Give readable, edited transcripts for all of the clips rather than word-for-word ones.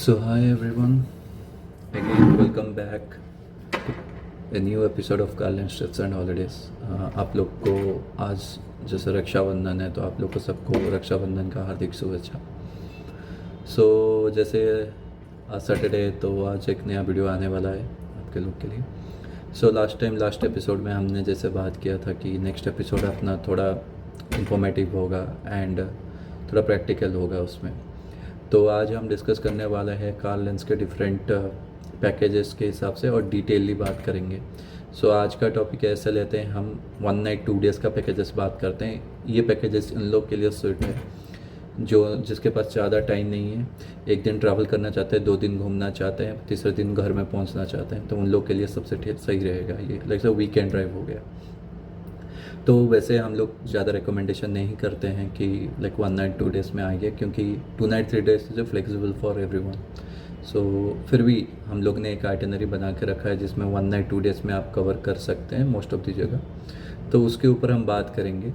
So, hi everyone, again, welcome back a new episode of Garland's Trips and Holidays. आप लोग को आज जैसे रक्षाबंधन है तो आप लोग को सबको रक्षाबंधन का हार्दिक शुभेच्छा। जैसे आज सैटरडे है तो आज एक नया वीडियो आने वाला है आपके लोग के लिए। लास्ट एपिसोड में हमने जैसे बात किया था कि नेक्स्ट एपिसोड अपना थोड़ा इंफॉर्मेटिव होगा एंड थोड़ा प्रैक्टिकल होगा उसमें। तो आज हम डिस्कस करने वाला है कार्ल लेंस के डिफरेंट पैकेजेस के हिसाब से और डिटेलली बात करेंगे। आज का टॉपिक ऐसे लेते हैं, हम 1 नाइट 2 डेज़ का पैकेजेस बात करते हैं। ये पैकेजेस इन लोग के लिए सूट है जो जिसके पास ज़्यादा टाइम नहीं है, एक दिन ट्रैवल करना चाहते हैं, 2 दिन घूमना चाहते हैं, तीसरे दिन घर में पहुंचना चाहते हैं, तो उन लोग के लिए सबसे सही रहेगा ये, लाइक वीकेंड ड्राइव हो गया। तो वैसे हम लोग ज़्यादा रिकमेंडेशन नहीं करते हैं कि लाइक 1 नाइट 2 डेज़ में आएंगे, क्योंकि 2 night 3 days is flexible for everyone. फिर भी हम लोग ने एक आइटनरी बना के रखा है जिसमें 1 नाइट 2 डेज़ में आप कवर कर सकते हैं मोस्ट ऑफ दी जगह, तो उसके ऊपर हम बात करेंगे।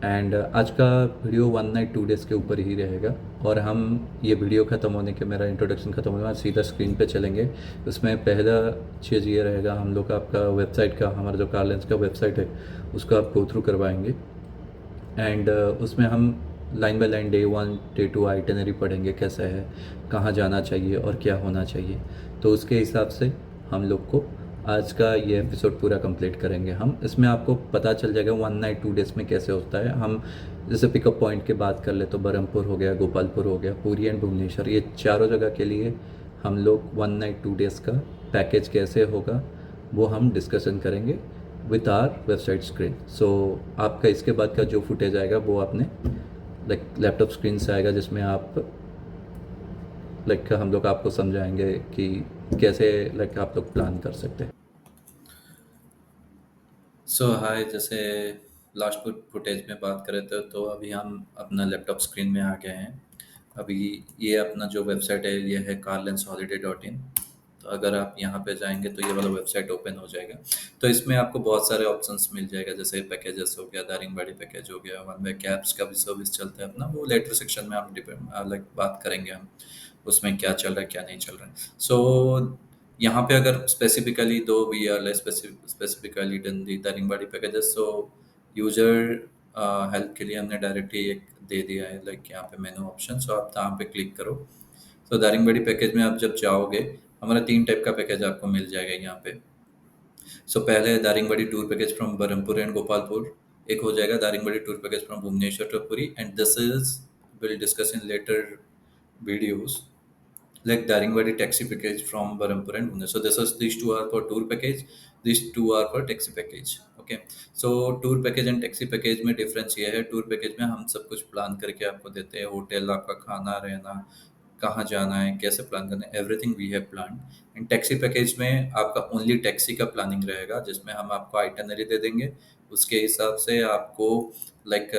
एंड आज का वीडियो 1 नाइट 2 डेज़ के ऊपर ही रहेगा, और हम ये वीडियो ख़त्म होने के, मेरा इंट्रोडक्शन ख़त्म होने के बाद सीधा स्क्रीन पे चलेंगे। उसमें पहला चीज़ ये रहेगा, हम लोग का आपका वेबसाइट का, हमारा जो कार्ल लेंस का वेबसाइट है उसको आप गो थ्रू करवाएंगे। एंड उसमें हम line by line day 1 day 2 itinerary पढ़ेंगे, कैसा है, कहाँ जाना चाहिए और क्या होना चाहिए। तो उसके हिसाब से हम लोग को आज का ये एपिसोड पूरा कंप्लीट करेंगे। हम इसमें आपको पता चल जाएगा 1 नाइट 2 डेज़ में कैसे होता है। हम जैसे पिकअप पॉइंट की बात कर ले तो बरहमपुर हो गया, गोपालपुर हो गया, पुरी एंड भुवनेश्वर, ये चारों जगह के लिए हम लोग 1 नाइट 2 डेज़ का पैकेज कैसे होगा वो हम डिस्कशन करेंगे विथ आर वेबसाइट स्क्रीन। आपका इसके बाद का जो फुटेज आएगा वो आपने लाइक लैपटॉप स्क्रीन से आएगा, जिसमें आप लाइक हम लोग आपको समझाएंगे कि कैसे लाइक आप लोग प्लान कर सकते हैं। हाय, जैसे लास्ट फुटेज में बात कर रहे थे तो अभी हम अपना लैपटॉप स्क्रीन में आ गए हैं। अभी ये अपना जो वेबसाइट है ये है carlensholiday.in। तो अगर आप यहाँ पे जाएंगे तो ये वाला वेबसाइट ओपन हो जाएगा। तो इसमें आपको बहुत सारे ऑप्शंस मिल जाएगा, जैसे पैकेजेस हो गया, दारिंगबाड़ी पैकेज हो गया, वन वे कैब्स का भी सर्विस चलता है अपना, वो लेटर सेक्शन में हम डिपेंड लाइक बात करेंगे हम उसमें क्या चल रहा है क्या नहीं चल रहा है। यहाँ पे अगर specifically though we are like specifically done the Daringbadi packages, user help के लिए हमने डायरेक्टली एक दे दिया है लाइक यहाँ पे मेनू ऑप्शन। आप यहाँ पे क्लिक करो। दारिंगबाड़ी पैकेज में आप जब जाओगे, हमारा 3 टाइप का पैकेज आपको मिल जाएगा यहाँ पे। पहले Daringbadi tour package from Berhampur and Gopalpur, एक हो जाएगा Daringbadi tour package from Bhubaneswar to Puri, and this is will discuss in later videos like Daringwadi taxi package from Berhampur and Pune. These two are for tour package, these two are for taxi package. Okay, tour package and taxi package में difference ये है, tour package में हम सब कुछ plan करके आपको देते हैं, होटल, आपका खाना, रहना, कहाँ जाना है, कैसे प्लान करना है, everything we have plan. And taxi package में आपका ओनली टैक्सी का प्लानिंग रहेगा, जिसमें हम आपको आइटनरी दे देंगे, उसके हिसाब से आपको लाइक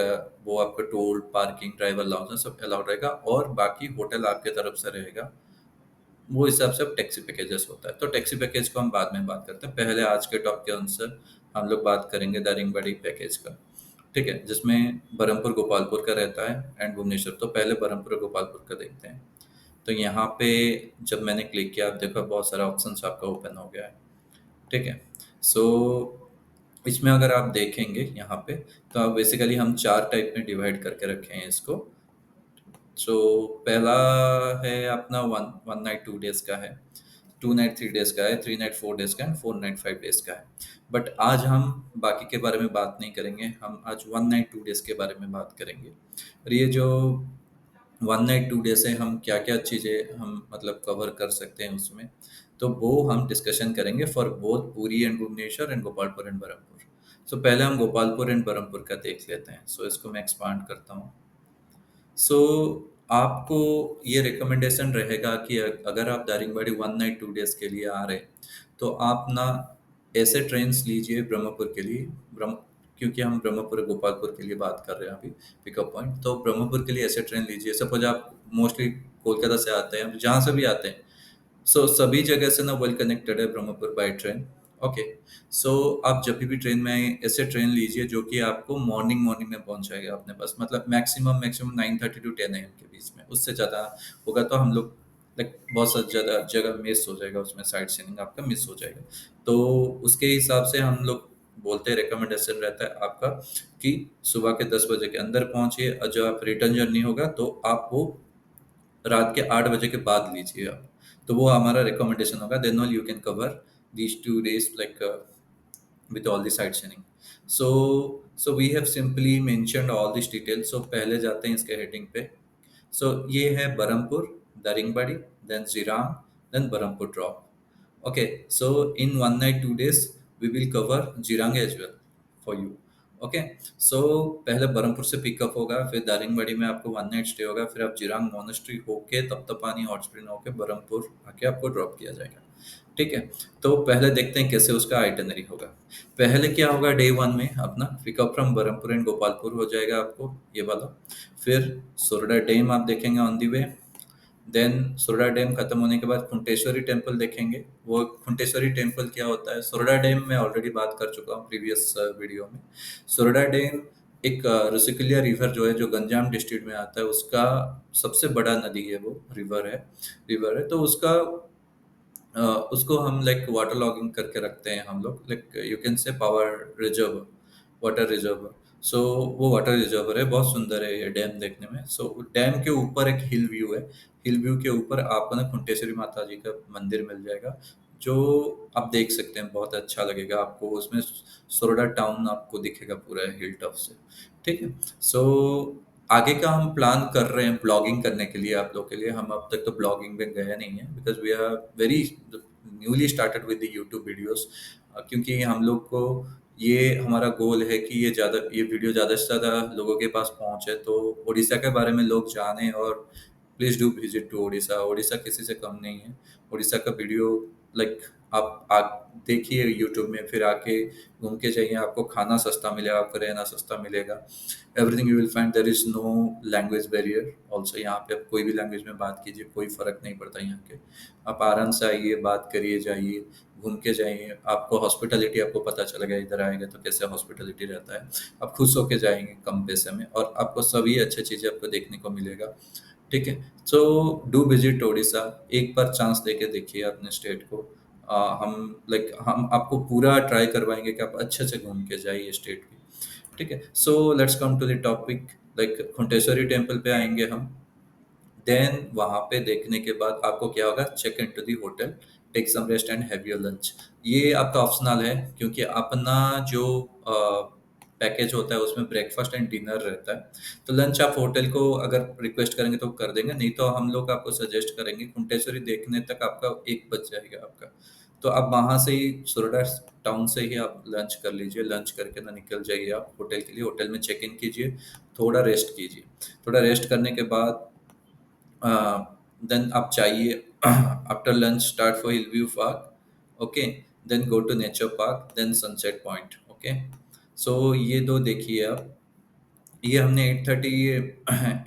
वो आपका टोल, पार्किंग, ड्राइवर अलाउंस सब अलाउड रहेगा, और बाकी होटल आपके तरफ से रहेगा। वो हिसाब से अब टैक्सी पैकेजेस होता है। तो टैक्सी पैकेज को हम बाद में बात करते हैं, पहले आज के टॉप के अनुसार हम लोग बात करेंगे दारिंगबाड़ी पैकेज का। ठीक है, जिसमें बरहमपुर गोपालपुर का रहता है एंड भुवनेश्वर। तो पहले बरहमपुर गोपालपुर का देखते हैं। तो यहाँ पे जब मैंने क्लिक किया, आप देखो बहुत सारा ऑप्शंस आपका ओपन हो गया है। ठीक है, इसमें अगर आप देखेंगे यहाँ पे, तो आप बेसिकली हम 4 टाइप में डिवाइड करके रखे हैं इसको। पहला है अपना 1 नाइट 2 डेज का है, 2 नाइट 3 डेज का है, 3 नाइट 4 डेज का है, 4 नाइट 5 डेज का है। बट आज हम बाकी के बारे में बात नहीं करेंगे, हम आज 1 नाइट 2 डेज के बारे में बात करेंगे। और ये जो 1 नाइट 2 डेज है, हम क्या क्या चीज़ें हम मतलब कवर कर सकते हैं उसमें, तो वो हम डिस्कशन करेंगे for both Puri and Bhubaneswar and Gopalpur and Berhampur. पहले हम गोपालपुर एंड बरहमपुर का देख लेते हैं। इसको मैं एक्सपांड करता हूँ। सो आपको ये रिकमेंडेशन रहेगा कि अगर आप दारिंगबाड़ी 1 नाइट 2 डेज के लिए आ रहे हैं, तो आप ना ऐसे ट्रेन्स लीजिए ब्रह्मपुर के लिए, क्योंकि हम ब्रह्मपुर गोपालपुर के लिए बात कर रहे हैं अभी पिकअप पॉइंट। तो ब्रह्मपुर के लिए ऐसे ट्रेन लीजिए, सपोज आप मोस्टली कोलकाता से आते हैं, जहाँ से भी आते हैं, सभी जगह से ना वेल कनेक्टेड है ब्रह्मपुर बाय ट्रेन। ओके, आप जब भी ट्रेन में ऐसे ट्रेन लीजिए जो कि आपको मॉर्निंग मॉर्निंग में पहुंचाएगा अपने पास, मतलब मैक्सिमम मैक्सिमम 9:30 to 10 AM के बीच में, उससे ज़्यादा होगा तो हम लोग लाइक बहुत सा ज़्यादा जगह मिस हो जाएगा, उसमें साइट सीइंग आपका मिस हो जाएगा। तो उसके हिसाब से हम लोग बोलते हैं, रिकमेंडेशन रहता है आपका कि सुबह के 10 बजे के अंदर पहुँचिए, और जो आप रिटर्न जर्नी होगा तो आप वो रात के 8 बजे के बाद लीजिए आप। तो वो हमारा रिकमेंडेशन होगा, then all you can cover these 2 days like with all the sightseeing. So we have simply mentioned all these details. So पहले जाते हैं इसके हेडिंग पे। So ये है Berhampur, Daringbadi, then Zirang, then Berhampur drop. Okay, so in 1 night 2 days we will cover Jirang as well for you. Okay, so पहले बरहमपुर से pickup होगा, फिर दारिंगबाड़ी में आपको 1 नाइट स्टे होगा, फिर आप जिरांग मोनेस्ट्री होके तप्तपानी हॉट स्प्रिंग होके बरहमपुर आके आपको ड्रॉप किया जाएगा। ठीक है, तो पहले देखते हैं कैसे उसका आइटनरी होगा। पहले क्या होगा, डे 1 में अपना pickup from Berhampur and Gopalpur हो जाएगा आपको ये वाला। फिर सोरडा डैम आप देखेंगे on the way. Then Sorda dam खत्म होने के बाद खुंटेश्वरी टेम्पल देखेंगे। वो खुंटेश्वरी टेम्पल क्या होता है, सोरडा डैम में ऑलरेडी बात कर चुका हूँ प्रीवियस वीडियो में। सोरडा डैम एक ऋषिकुल्या रिवर जो है, जो गंजाम डिस्ट्रिक्ट में आता है, उसका सबसे बड़ा नदी है, वो रिवर है तो उसका उसको हम लाइक वाटर लॉगिंग करके रखते हैं हम लोग, like you can say power reserve, water reserve. So वो वाटर रिजर्वर है, बहुत सुंदर है ये डैम देखने में। सो डैम के ऊपर एक हिल व्यू है, हिल व्यू के ऊपर आपको ना कुंटेश्वरी माता जी का मंदिर मिल जाएगा, जो आप देख सकते हैं, बहुत अच्छा लगेगा आपको। उसमें सोरडा टाउन आपको दिखेगा पूरा हिल टॉप से। ठीक है, सो आगे का हम प्लान कर रहे हैं ब्लॉगिंग करने के लिए आप लोग के लिए। हम अब तक तो ब्लॉगिंग में गए नहीं है, because we are very newly started with the YouTube videos. क्योंकि हम लोग को ये हमारा गोल है कि ये वीडियो ज़्यादा से ज़्यादा लोगों के पास पहुँचे, तो उड़ीसा के बारे में लोग जानें। और please do visit to Orissa. Orissa किसी से कम नहीं है। उड़ीसा का वीडियो लाइक आप देखिए यूट्यूब में, फिर आके घूम के जाइए, आपको खाना सस्ता मिलेगा, आपको रहना सस्ता मिलेगा। Everything you will find, there is no language barrier also. यहाँ पे आप कोई भी लैंग्वेज में बात कीजिए, कोई फ़र्क नहीं पड़ता यहाँ के। आप आराम से आइए, बात करिए, जाइए, घूम के जाइए। आपको हॉस्पिटैलिटी आपको पता चलेगा, इधर आएंगे तो कैसे हॉस्पिटैलिटी रहता है। आप खुश होके जाएँगे कम पैसे में, और आपको सभी अच्छी चीज़ें आपको देखने को मिलेगा। ठीक है, सो डू विजिट उड़ीसा। एक बार चांस देके देखिए अपने स्टेट को। हम आपको पूरा ट्राई करवाएंगे कि आप अच्छे से घूम के जाइए स्टेट की। ठीक है, so let's come to the topic. Like Khunteshwari temple पे आएंगे हम। देन वहाँ पे देखने के बाद आपको क्या होगा, check in to the hotel, take some rest and have your lunch. ये आपका ऑप्शनल है, क्योंकि अपना जो पैकेज होता है उसमें ब्रेकफास्ट एंड डिनर रहता है। तो लंच आप होटल को अगर रिक्वेस्ट करेंगे तो कर देंगे, नहीं तो हम लोग आपको सजेस्ट करेंगे, कुंटेश्वरी देखने तक आपका 1 बज जाएगा आपका। तो आप वहाँ से ही सोरडा टाउन से ही आप लंच कर लीजिए। लंच करके ना निकल जाइए आप होटल के लिए। होटल में चेक इन कीजिए, थोड़ा रेस्ट कीजिए। थोड़ा रेस्ट करने के बाद then आप चाहिए after lunch start for hill view park. Okay, then go to nature park, then sunset point. Okay, so ये दो देखिए आप। ये हमने 8:30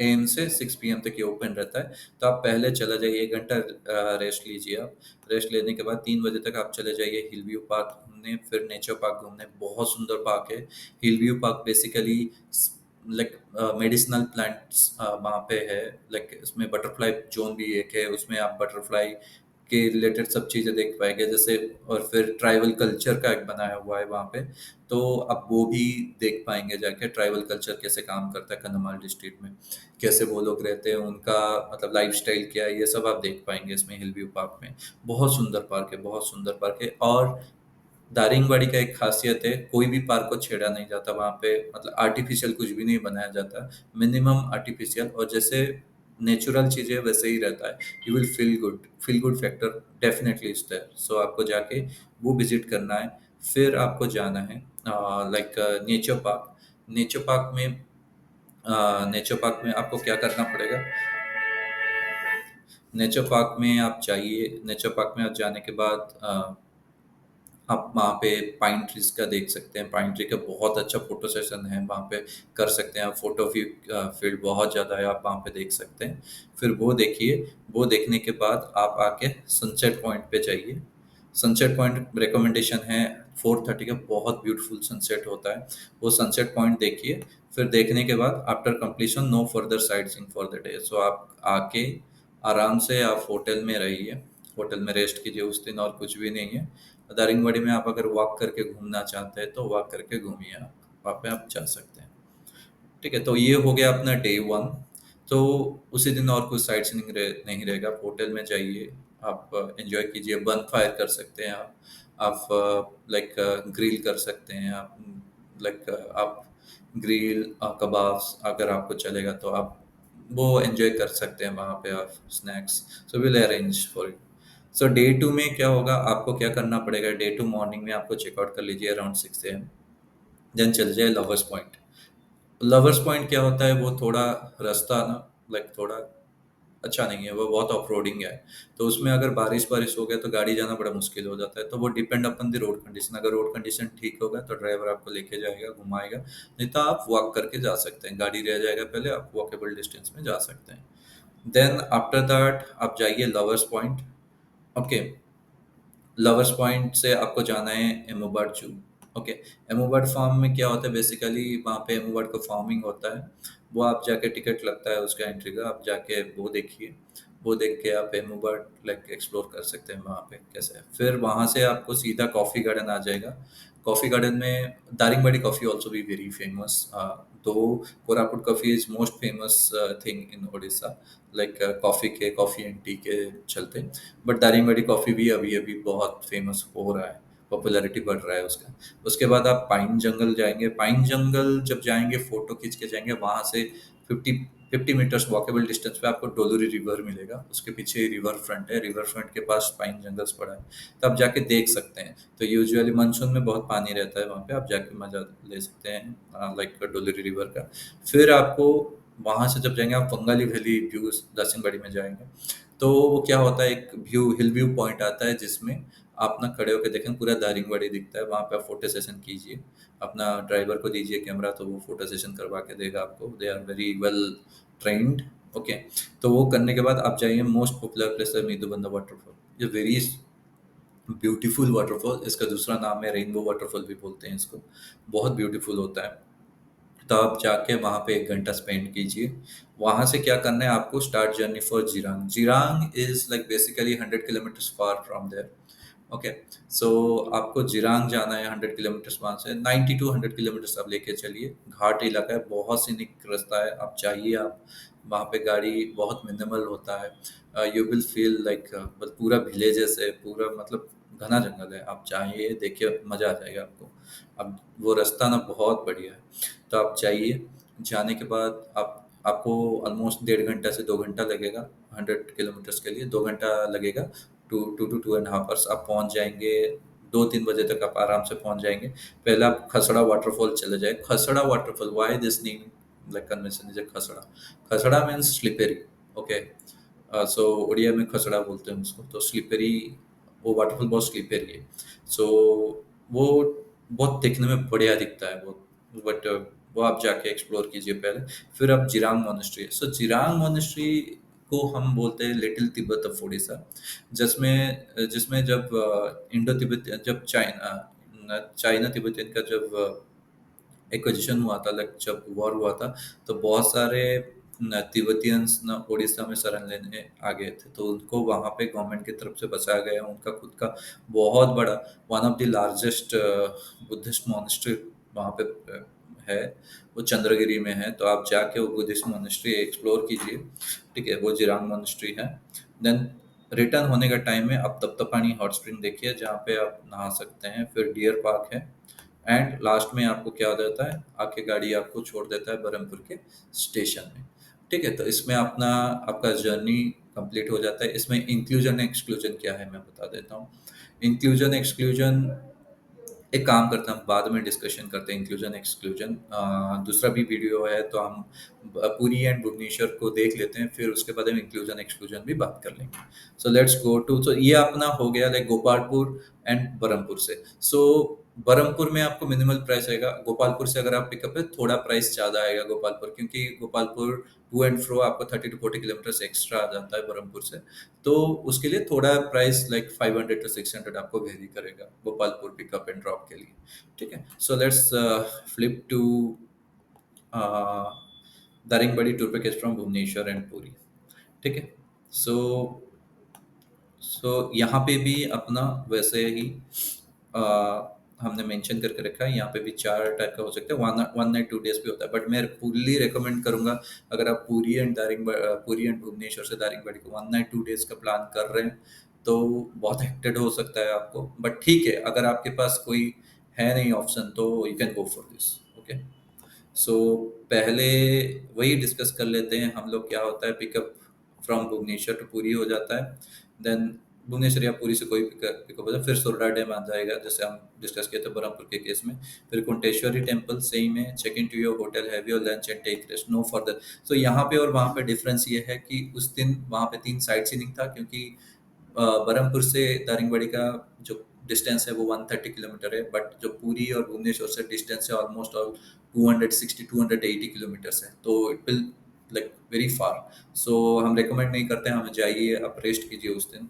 AM से 6 PM तक ये ओपन रहता है। तो आप पहले चला जाइए, 1 घंटा रेस्ट लीजिए आप। रेस्ट लेने के बाद 3 बजे तक आप चले जाइए हिल व्यू पार्क घूमने, फिर नेचर पार्क घूमने। बहुत सुंदर पार्क है हिल view park. Basically like medicinal plants वहाँ पे है। लाइक इसमें बटरफ्लाई जोन भी एक है, उसमें आप बटरफ्लाई के रिलेटेड सब चीज़ें देख पाएंगे जैसे। और फिर ट्राइबल कल्चर का एक बनाया हुआ है वहाँ पे, तो आप वो भी देख पाएंगे जाके, ट्राइबल कल्चर कैसे काम करता है कंधमाल डिस्ट्रिक्ट में, कैसे वो लोग रहते हैं, उनका मतलब लाइफस्टाइल क्या है, ये सब आप देख पाएंगे इसमें हिल व्यू पार्क में। बहुत सुंदर पार्क है, बहुत सुंदर पार्क है। और दारिंगबाड़ी का एक खासियत है, कोई भी पार्क को छेड़ा नहीं जाता वहाँ पे, मतलब आर्टिफिशियल कुछ भी नहीं बनाया जाता, मिनिमम आर्टिफिशियल, और जैसे नेचुरल चीज़ें वैसे ही रहता है। You will feel good factor definitely is there. So आपको जाके वो विजिट करना है। फिर आपको जाना है like nature park. Nature park में नेचर पार्क में आपको क्या करना पड़ेगा, नेचर पार्क में आप जाइए। नेचर पार्क में आप जाने के बाद आप वहाँ पे पाइन ट्रीज का देख सकते हैं। पाइन ट्री का बहुत अच्छा फोटो सेशन है वहाँ पे, कर सकते हैं। फोटो फील्ड बहुत ज़्यादा है, आप वहाँ पे देख सकते हैं। फिर वो देखिए, वो देखने के बाद आप आके सनसेट पॉइंट पे जाइए। सनसेट पॉइंट रिकमेंडेशन है 4:30 का, बहुत ब्यूटीफुल सनसेट होता है। वो सनसेट पॉइंट देखिए। फिर देखने के बाद after completion no further sight seeing for the day. So आप आके आराम से आप होटल में रहिए, होटल में रेस्ट कीजिए उस दिन, और कुछ भी नहीं है। दारिंगबाड़ी में आप अगर वॉक करके घूमना चाहते हैं तो वॉक करके घूमिए, आप वहाँ पे आप जा सकते हैं। ठीक है, तो ये हो गया अपना डे वन। तो उसी दिन और कुछ साइट सीइंग नहीं रहेगा, आप होटल में जाइए, आप एंजॉय कीजिए, बन फायर कर सकते हैं आप लाइक ग्रिल कर सकते हैं आप, लाइक आप ग्रिल कबाब्स अगर आपको चलेगा तो आप वो एंजॉय कर सकते हैं वहाँ पे, आप snacks, so will arrange for it. So day two में क्या होगा, आपको क्या करना पड़ेगा, डे टू मॉर्निंग में आपको चेकआउट कर लीजिए अराउंड 6 AM, देन चल जाए लवर्स पॉइंट। लवर्स पॉइंट क्या होता है, वो थोड़ा रास्ता ना, लाइक थोड़ा अच्छा नहीं है, वो बहुत ऑफ रोडिंग है। तो उसमें अगर बारिश बारिश हो गया तो गाड़ी जाना बड़ा मुश्किल हो जाता है, तो वो depend upon the road condition, अगर रोड कंडीशन ठीक होगा तो ड्राइवर आपको लेके जाएगा, घुमाएगा, नहीं तो आप वॉक करके जा सकते हैं, गाड़ी रह जाएगा पहले, आप वॉकेबल डिस्टेंस में जा सकते हैं। देन आफ्टर दैट आप जाइए lovers point. Okay, lovers point से आपको जाना है एमोबर्ट जू। ओके, एमोबर्ट फार्म में क्या होता है, बेसिकली वहाँ पे एमोबर्ट का फार्मिंग होता है, वो आप जाके टिकट लगता है उसका एंट्री का, आप जाके वो देखिए, वो देख के आप एमोबर्ट लाइक एक्सप्लोर कर सकते हैं वहाँ पे कैसे है। फिर वहाँ से आपको सीधा कॉफ़ी गार्डन आ जाएगा। कॉफ़ी गार्डन में दारिंगबाड़ी कॉफ़ी ऑल्सो भी वेरी फेमस, तो Koraput coffee is most famous thing in Odisha, like coffee के, कॉफ़ी एंड टी के चलते। बट दारिंगबाड़ी कॉफ़ी भी अभी अभी बहुत फेमस हो रहा है, पॉपुलैरिटी बढ़ रहा है उसका। उसके बाद आप पाइन जंगल जाएंगे, पाइन जंगल जब जाएंगे फोटो खींच के जाएंगे, वहाँ से 50 मीटर्स वॉकेबल डिस्टेंस पे आपको डोलरी रिवर मिलेगा, उसके पीछे ही रिवर फ्रंट है, रिवर फ्रंट के पास पाइन जंगल्स पड़ा है, तो आप जाके देख सकते हैं। तो यूजुअली मानसून में बहुत पानी रहता है वहाँ पे, आप जाके मजा ले सकते हैं लाइक डोलरी रिवर का। फिर आपको वहाँ से जब जाएंगे आप बंगाली वैली व्यूज दासिंगबाड़ी में जाएंगे, तो वो क्या होता है, एक व्यू, हिल व्यू पॉइंट आता है जिसमें आप ना खड़े होकर देखें पूरा दारिंगबाड़ी दिखता है, वहाँ पे आप फोटो सेशन कीजिए, अपना ड्राइवर को दीजिए कैमरा, तो वो फोटो सेशन करवा के देगा आपको, they are very well trained. Okay, तो वो करने के बाद आप जाइए, मोस्ट पॉपुलर प्लेस है मीदुबंदा वाटरफॉल, ये वेरी ब्यूटीफुल वाटरफॉल, इसका दूसरा नाम है रेनबो वाटरफॉल भी बोलते हैं इसको, बहुत ब्यूटीफुल होता है। तो आप जाके वहाँ पे 1 घंटा स्पेंड कीजिए। वहाँ से क्या करना है आपको, start journey for Jirang. Jirang is like basically 100 kilometres far from there. Okay, so आपको जिरांग जाना है 100 किलोमीटर्स, वहाँ से 90 to 100 किलोमीटर्स आप लेके चलिए। घाट इलाका है, बहुत सीनिक रास्ता है, आप चाहिए, आप वहाँ पे गाड़ी बहुत मिनिमल होता है, यू विल फील लाइक पूरा विलेजेस है, पूरा मतलब घना जंगल है, आप चाहिए देखिए मज़ा आ जाएगा आपको। अब वो रास्ता ना बहुत बढ़िया है, तो आप जाइए। जाने के बाद आपको ऑलमोस्ट 1.5 घंटा से 2 घंटा लगेगा, 100 किलोमीटर्स के लिए 2 घंटा लगेगा, 2 to 2.5 आवर्स आप पहुंच जाएंगे। 2-3 बजे तक आप आराम से पहुंच जाएंगे। पहले आप खसड़ा वाटरफॉल चले जाए। Khasada waterfall, why this name like convention is a Khasada. Khasada means slippery. Okay, so Odia में खसड़ा बोलते हैं उसको, तो स्लिपेरी, वो वाटरफॉल बहुत स्लिपेरी है। सो वो बहुत देखने में बढ़िया दिखता है वो, बट वो आप जाके एक्सप्लोर कीजिए पहले। फिर आप जिरांग मोनेस्ट्री, सो जिरांग मोनेस्ट्री को हम बोलते हैं लिटिल तिब्बत ऑफ उड़ीसा, जिसमें जिसमें जब इंडो तिब्बत, जब चाइना चाइना तिब्बतियन का जब एक्विजिशन हुआ था, लाइक जब वॉर हुआ था, तो बहुत सारे तिब्बतियंस न उड़ीसा में शरण लेने आ गए थे, तो उनको वहाँ पे गवर्नमेंट की तरफ से बचाया गया। उनका खुद का बहुत बड़ा, one of the largest Buddhist monastery वहाँ पे है, वो चंद्रगिरी में है, तो आप जाके वो बुद्धिस्ट मॉनेस्ट्री एक्सप्लोर कीजिए। ठीक है, वो जिरांग मॉनेस्ट्री है। देन रिटर्न होने का टाइम में आप तप्तपानी हॉट स्प्रिंग देखिए, जहाँ पे आप नहा सकते हैं। फिर डियर पार्क है, एंड लास्ट में आपको क्या हो जाता है, आके गाड़ी आपको छोड़ देता है बरहमपुर के स्टेशन में। ठीक है, तो इसमें अपना आपका जर्नी कंप्लीट हो जाता है। इसमें इंक्लूजन एक्सक्लूजन क्या है मैं बता देता हूँ। इंक्लूजन एक्सक्लूजन, एक काम करते हैं, हम बाद में डिस्कशन करते हैं इंक्लूजन एक्सक्लूजन, दूसरा भी वीडियो है, तो हम पुरी एंड भुवनेश्वर को देख लेते हैं, फिर उसके बाद हम इंक्लूजन एक्सक्लूजन भी बात कर लेंगे। सो लेट्स गो टू, तो ये अपना हो गया लाइक गोपालपुर एंड बरहमपुर से। सो बरहमपुर में आपको मिनिमल प्राइस आएगा, गोपालपुर से अगर आप पिकअप है थोड़ा प्राइस ज़्यादा आएगा गोपालपुर, क्योंकि गोपालपुर टू एंड फ्रो आपको 30 to 40 किलोमीटर्स एक्स्ट्रा आ जाता है बरहमपुर से, तो उसके लिए थोड़ा प्राइस लाइक 500 to 600 आपको वेरी करेगा गोपालपुर पिकअप एंड ड्रॉप के लिए। ठीक है, so let's flip to Daringbadi tour package from Bhubaneswar and Puri. ठीक है, सो यहाँ पे भी अपना वैसे ही अ, हमने मेंशन करके रखा है, यहाँ पे भी 4 टाइप का हो सकता है, 1 नाइट 2 डेज़ भी होता है, बट मैं फुल्ली रिकमेंड करूँगा अगर आप पुरी एंड भुवनेश्वर से दारिंगबाड़ी को 1 नाइट 2 डेज़ का प्लान कर रहे हैं, तो बहुत हेक्टेड हो सकता है आपको, बट ठीक है, अगर आपके पास कोई है नहीं ऑप्शन तो you can go for this, okay. So पहले वही डिस्कस कर लेते हैं हम लोग, क्या होता है pickup from Bhubaneswar to Puri हो जाता है, देन भुवनेश्वर या पुरी से कोई पिकअप होता है, फिर सुरला डैम आ जाएगा जैसे हम डिस्कस किए थे बरहमपुर के केस में, फिर कुंटेश्वरी टेम्पल सही में check in to your hotel, have your lunch and take rest, no further. So यहाँ पे और वहाँ पे डिफरेंस ये है कि उस दिन वहाँ पे 3 साइट सीइंग था, क्योंकि बरहमपुर से दारिंगबाड़ी का जो डिस्टेंस है वो 130 किलोमीटर है, बट जो पुरी और भुवनेश्वर से डिस्टेंस है ऑलमोस्ट ऑल 260 280 किलोमीटर्स है, तो it will like very far. So हम रेकमेंड नहीं करते हैं, हमें जाइए आप रेस्ट कीजिए उस दिन।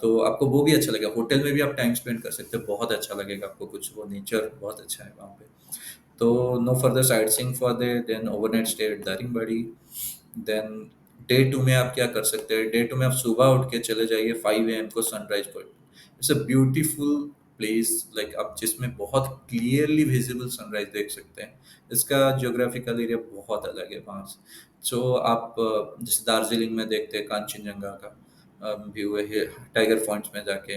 तो आपको वो भी अच्छा लगेगा, होटल में भी आप टाइम स्पेंड कर सकते हैं, बहुत अच्छा लगेगा आपको, कुछ वो नेचर बहुत अच्छा है वहाँ पे। तो no further sight seeing for they, then overnight stay at Daringbadi. Then day two में आप क्या कर सकते हैं, डे टू में आप सुबह उठ के चले जाइए 5 AM को sunrise point. It's a beautiful place, like आप जिसमें बहुत क्लियरली विजिबल सनराइज देख सकते हैं। इसका जियोग्राफिकल एरिया बहुत अलग है वहाँ से। सो आप जैसे दार्जिलिंग में देखते हैं कांचनजंगा का व्यू है, टाइगर पॉइंट्स में जाके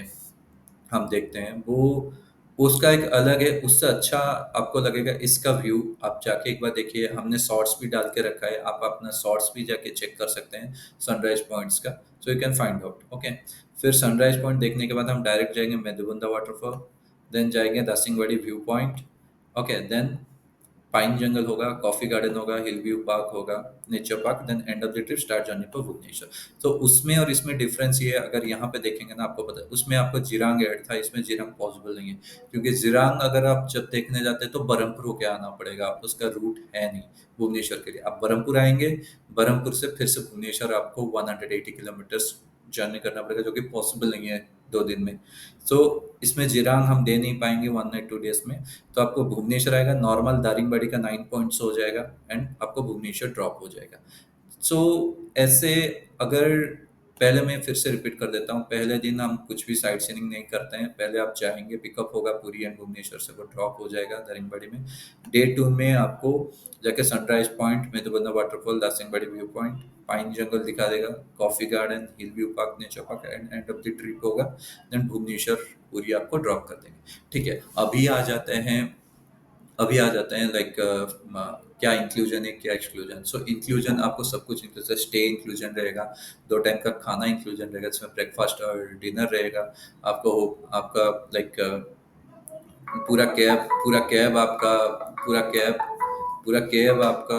हम देखते हैं वो, उसका एक अलग है, उससे अच्छा आपको लगेगा इसका व्यू। आप जाके एक बार देखिए, हमने शॉर्ट्स भी डाल के रखा है, आप अपना शॉर्ट्स भी जाके चेक कर सकते हैं सनराइज पॉइंट्स का, so you can find out, okay. फिर सनराइज पॉइंट देखने के बाद हम डायरेक्ट जाएंगे मेदुबंदा वाटरफॉल, देन जाएंगे Daringbadi view point, okay, then pine जंगल होगा, कॉफी गार्डन होगा, हिल व्यू पार्क होगा, nature park, then end of the trip start journey for Bhubaneswar. तो उसमें और इसमें डिफरेंस ये है, अगर यहाँ पे देखेंगे ना आपको पता है, उसमें आपको जिरांग ऐड था, इसमें जिरांग पॉसिबल नहीं है, क्योंकि जिरांग अगर आप जब देखने जाते हैं तो बरहमपुर होके आना पड़ेगा, उसका रूट है नहीं भुवनेश्वर के लिए। आप बरहमपुर आएंगे, बरहमपुर से फिर से भुवनेश्वर आपको 180 किलोमीटर्स जर्नी करना पड़ेगा, जो कि पॉसिबल नहीं है 2 दिन में। सो इसमें जिरांग हम दे नहीं पाएंगे 1 नाइट 2 डेज में। तो आपको भुवनेश्वर आएगा, नॉर्मल दारिंगबाड़ी का 9 पॉइंट्स हो जाएगा, एंड आपको भुवनेश्वर ड्रॉप हो जाएगा। सो ऐसे, अगर पहले मैं फिर से रिपीट कर देता हूँ, पहले दिन हम कुछ भी साइट सीइंग नहीं करते हैं, पहले आप जाएंगे, पिकअप होगा पुरी एंड भुवनेश्वर से, वो ड्रॉप हो जाएगा दारिंगबाड़ी में। डे टू में आपको जाके sunrise point, Midubanda waterfall, Daringbadi view point, pine जंगल दिखा देगा, coffee garden, hill view park, nature park, end end of the trip होगा, देन भुवनेश्वर पूरी आपको ड्रॉप कर देंगे। ठीक है, अभी आ जाते हैं लाइक क्या इंक्लूजन है क्या एक्सक्लूजन। सो इंक्लूजन आपको सब कुछ इंक्लूजन, स्टे इंक्लूजन रहेगा, 2 टाइम का खाना इंक्लूजन रहेगा, जिसमें ब्रेकफास्ट और डिनर रहेगा। आपको आपका लाइक पूरा कैब आपका पूरा कैब पूरा कैब आपका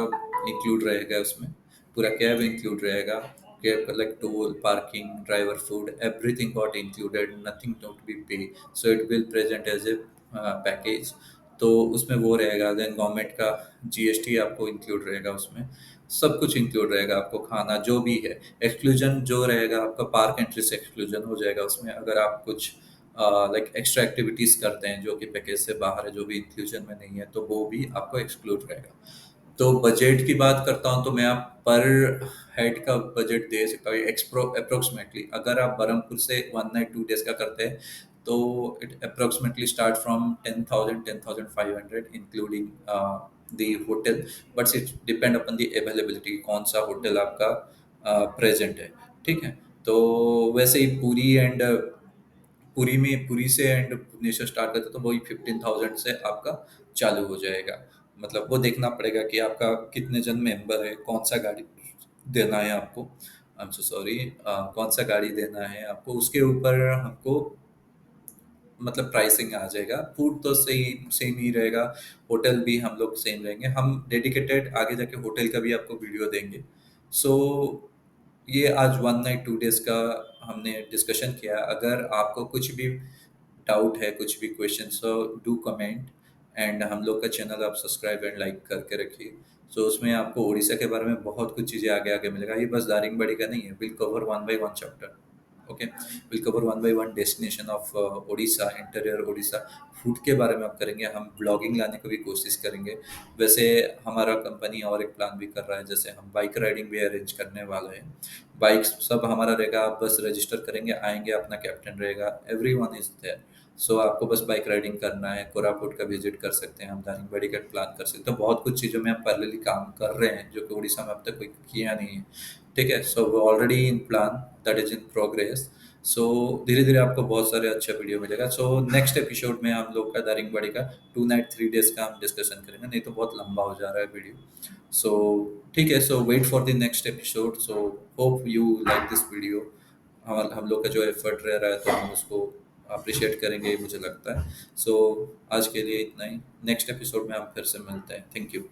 इंक्लूड रहेगा उसमें, पूरा कैब इंक्लूड रहेगा। कैब का like toll, parking, driver, food, everything got included, nothing not be pay. So it will present as a package, तो उसमें वो रहेगा। देन गवर्नमेंट का जीएसटी आपको इंक्लूड रहेगा उसमें, सब कुछ इंक्लूड रहेगा, आपको खाना जो भी है। एक्सक्लूजन जो रहेगा आपका, पार्क एंट्री से एक्सक्लूजन हो जाएगा उसमें, अगर आप कुछ लाइक एक्स्ट्रा एक्टिविटीज करते हैं जो कि पैकेज से बाहर है, जो भी इंक्लूजन में नहीं है, तो वो भी आपको एक्सक्लूड रहेगा। तो बजट की बात करता हूँ तो मैं आप पर हेड का बजट दे सकता हूँ अप्रोक्सीमेटली। अगर आप बरहमपुर से 1 नाइट 2 डेज का करते हैं तो it approximately start from 10,000 including the hotel, but it depend upon the availability, कौन सा होटल आपका प्रेजेंट है। ठीक है, तो वैसे ही पुरी से एंड भुवनेश्वर स्टार्ट करते तो वही 15,000 से आपका चालू हो जाएगा। मतलब वो देखना पड़ेगा कि आपका कितने जन मेंबर है, कौन सा गाड़ी देना है आपको, आई एम सो सॉरी, कौन सा गाड़ी देना है आपको, उसके ऊपर हमको मतलब प्राइसिंग आ जाएगा। फूड तो सही सेम ही रहेगा, होटल भी हम लोग सेम रहेंगे, हम डेडिकेटेड आगे जाके होटल का भी आपको वीडियो देंगे। सो ये आज 1 नाइट 2 डेज का हमने डिस्कशन किया। अगर आपको कुछ भी डाउट है, कुछ भी question, so do comment, and हम लोग का चैनल आप सब्सक्राइब एंड लाइक करके रखिए। सो उसमें आपको उड़ीसा के बारे में बहुत कुछ चीज़ें आगे आगे मिलेगा, ये बस दारिंगबाड़ी का नहीं है, will cover 1 by 1 chapter. Okay, will cover one by one destination of Orissa, interior Orissa. Food के बारे में आप करेंगे, हम ब्लॉगिंग लाने की भी कोशिश करेंगे। वैसे हमारा कंपनी और एक प्लान भी कर रहा है, जैसे हम बाइक राइडिंग भी अरेंज करने वाले हैं। बाइक्स सब हमारा रहेगा, आप बस रजिस्टर करेंगे, आएंगे, अपना कैप्टन रहेगा, every one is there. So आपको बस बाइक राइडिंग करना है, कोरापुट का विजिट कर सकते हैं, हम दारिंगबाड़ी का प्लान कर सकते हैं। तो बहुत कुछ चीज़ों में हम पहले काम कर रहे हैं जो कि उड़ीसा में अब तक कोई किया नहीं है। ठीक है, so already in plan, that is in progress. So धीरे धीरे आपको बहुत सारे अच्छे वीडियो मिलेगा। सो नेक्स्ट एपिसोड में हम लोग का दारिंगबाड़ी का 2 नाइट 3 डेज का हम डिस्कशन करेंगे, नहीं तो बहुत लंबा हो जा रहा है वीडियो। सो ठीक है, so wait for the next episode. So hope you like this video. हम लोग का जो एफर्ट रह रहा है तो हम उसको अप्रिशिएट करेंगे, मुझे लगता है। सो आज के लिए इतना ही, नेक्स्ट एपिसोड में हम फिर से मिलते हैं। Thank you.